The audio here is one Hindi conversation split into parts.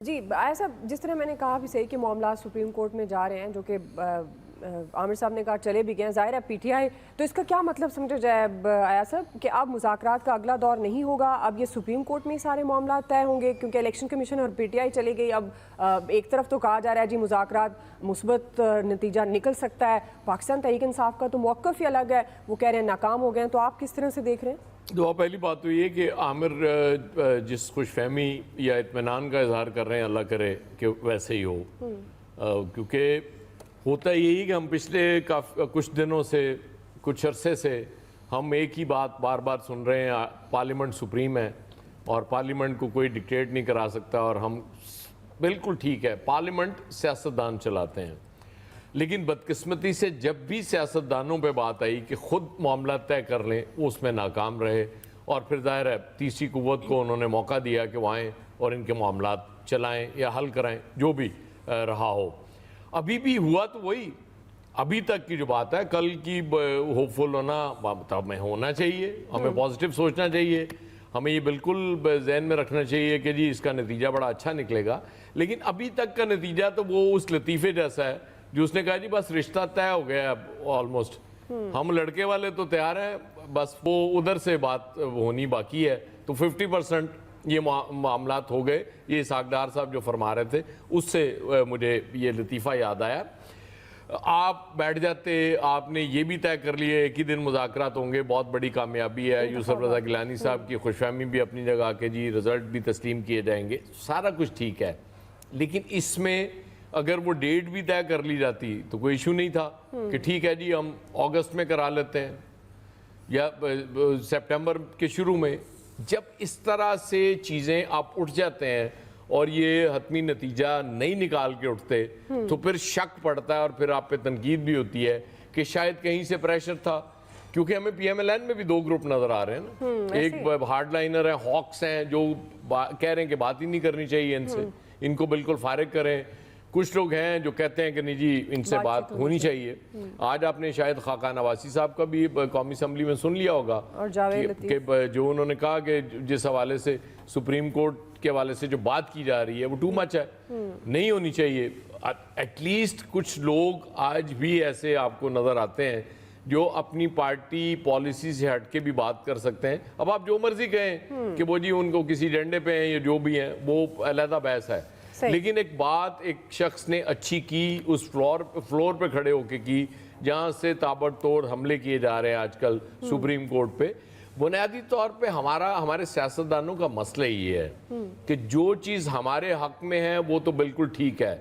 जी आया साहब, जिस तरह मैंने कहा भी सही कि मामला सुप्रीम कोर्ट में जा रहे हैं, जो कि आमिर साहब ने कहा चले भी गए, जाहिर है पीटीआई, तो इसका क्या मतलब समझा जाए आया साहब कि अब मुज़ाकरात का अगला दौर नहीं होगा, अब ये सुप्रीम कोर्ट में ही सारे मामला तय होंगे क्योंकि इलेक्शन कमीशन और पीटीआई चली गई। अब एक तरफ तो कहा जा रहा है जी मुज़ाकरात मुस्बत नतीजा निकल सकता है, पाकिस्तान तहरीक इंसाफ का तो मौक़िफ़ ही अलग है, वो कह रहे हैं नाकाम हो गए हैं, तो आप किस तरह से देख रहे हैं? तो पहली बात तो ये कि आमिर जिस खुशफहमी या इत्मीनान का इजहार कर रहे हैं, अल्लाह करे कि वैसे ही हो, क्योंकि होता यही कि हम पिछले कुछ दिनों से, कुछ अरसे से हम एक ही बात बार बार सुन रहे हैं, पार्लियामेंट सुप्रीम है और पार्लियामेंट को कोई डिक्टेट नहीं करा सकता। और हम बिल्कुल ठीक है, पार्लियामेंट सियासतदान चलाते हैं, लेकिन बदकिस्मती से जब भी सियासतदानों पे बात आई कि खुद मामला तय कर लें, वो उसमें नाकाम रहे। और फिर जाहिर है तीसरी कुव्वत को उन्होंने मौका दिया कि वह आएँ और इनके मामला चलाएं या हल कराएं, जो भी रहा हो। अभी भी हुआ तो वही, अभी तक की जो बात है, कल की होपफुल होना तब में होना चाहिए, हमें पॉजिटिव सोचना चाहिए, हमें ये बिल्कुल जहन में रखना चाहिए कि जी इसका नतीजा बड़ा अच्छा निकलेगा। लेकिन अभी तक का नतीजा तो वो उस लतीफ़े जैसा है जो उसने कहा जी बस रिश्ता तय हो गया अब ऑलमोस्ट, हम लड़के वाले तो तैयार हैं, बस वो उधर से बात होनी बाकी है। तो 50% ये मामलात हो गए। ये सागदार साहब जो फरमा रहे थे उससे मुझे ये लतीफ़ा याद आया। आप बैठ जाते, आपने ये भी तय कर लिए एक ही दिन मुज़ाकरात होंगे, बहुत बड़ी कामयाबी है। यूसुफ रज़ा गिलानी साहब की खुशफहमी भी अपनी जगह के, जी रिज़ल्ट भी तस्लीम किए जाएंगे, सारा कुछ ठीक है। लेकिन इसमें अगर वो डेट भी तय कर ली जाती तो कोई इशू नहीं था कि ठीक है जी हम अगस्त में करा लेते हैं या सितंबर के शुरू में। जब इस तरह से चीज़ें आप उठ जाते हैं और ये हतमी नतीजा नहीं निकाल के उठते तो फिर शक पड़ता है और फिर आप पे तनकीद भी होती है कि शायद कहीं से प्रेशर था। क्योंकि हमें पीएमएलएन में भी दो ग्रुप नजर आ रहे हैं ना, एक हार्डलाइनर है, हॉक्स हैं जो कह रहे हैं कि बात ही नहीं करनी चाहिए इनसे, इनको बिल्कुल फारिग करें। कुछ लोग हैं जो कहते हैं कि नहीं जी इनसे बात होनी चाहिए। आज आपने शायद खाका नवासी साहब का भी कौमी असम्बली में सुन लिया होगा कि जो उन्होंने कहा कि जिस हवाले से सुप्रीम कोर्ट के हवाले से जो बात की जा रही है वो टू मच है, नहीं होनी चाहिए। एटलीस्ट कुछ लोग आज भी ऐसे आपको नज़र आते हैं जो अपनी पार्टी पॉलिसी से हट के भी बात कर सकते हैं। अब आप जो मर्जी कहें कि वो जी उनको किसी एजेंडे पे हैं या जो भी हैं, वो अलहदा बहस है। लेकिन एक बात एक शख्स ने अच्छी की, उस फ्लोर पे खड़े होके की जहां से ताबड़तोड़ हमले किए जा रहे हैं आजकल सुप्रीम कोर्ट पे। बुनियादी तौर पे हमारे सियासतदानों का मसला ये है कि जो चीज़ हमारे हक में है वो तो बिल्कुल ठीक है,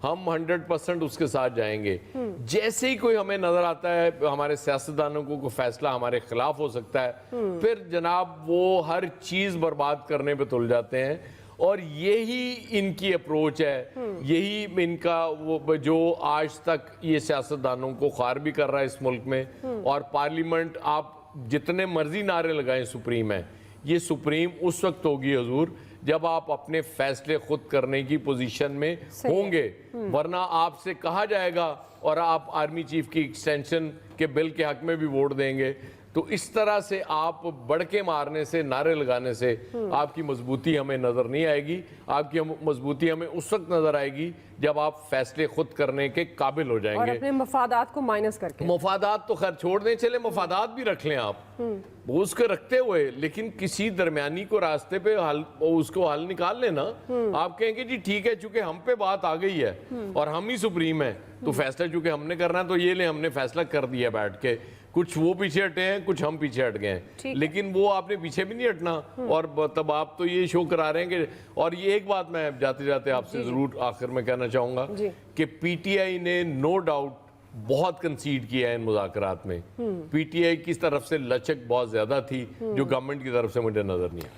हम 100% उसके साथ जाएंगे। जैसे ही कोई हमें नजर आता है हमारे सियासतदानों को कोई फैसला हमारे खिलाफ हो सकता है, फिर जनाब वो हर चीज़ बर्बाद करने पे तुल जाते हैं। और यही इनकी अप्रोच है, यही इनका वो जो आज तक ये सियासतदानों को ख़ार भी कर रहा है इस मुल्क में। और पार्लियामेंट आप जितने मर्जी नारे लगाएं सुप्रीम है, ये सुप्रीम उस वक्त होगी हुजूर जब आप अपने फैसले खुद करने की पोजीशन में होंगे, वरना आपसे कहा जाएगा और आप आर्मी चीफ की एक्सटेंशन के बिल के हक में भी वोट देंगे। तो इस तरह से आप बढ़ के मारने से, नारे लगाने से आपकी मजबूती हमें नजर नहीं आएगी। आपकी मजबूती हमें उस वक्त नजर आएगी जब आप फैसले खुद करने के काबिल हो जाएंगे। और अपने मफादात को माइनस करके, मफादात तो खैर छोड़ दें, चले मफादात भी रख लें आप, वो उसके रखते हुए, लेकिन किसी दरमियानी को रास्ते पे उसको हल निकाल लेना। आप कहेंगे जी ठीक है चूंकि हम पे बात आ गई है और हम ही सुप्रीम है तो फैसला चूंकि हमने करना है तो ये ले हमने फैसला कर दिया बैठ के। कुछ वो पीछे हटे हैं, कुछ हम पीछे हट गए हैं, लेकिन वो आपने पीछे भी नहीं हटना। और तब आप तो ये शो करा रहे हैं कि, और ये एक बात मैं जाते जाते आपसे जरूर आखिर में कहना चाहूंगा कि पीटीआई ने नो डाउट बहुत कंसीड किया है इन मुज़ाकरात में। पीटीआई की तरफ से लचक बहुत ज्यादा थी जो गवर्नमेंट की तरफ से मुझे नजर नहीं आई।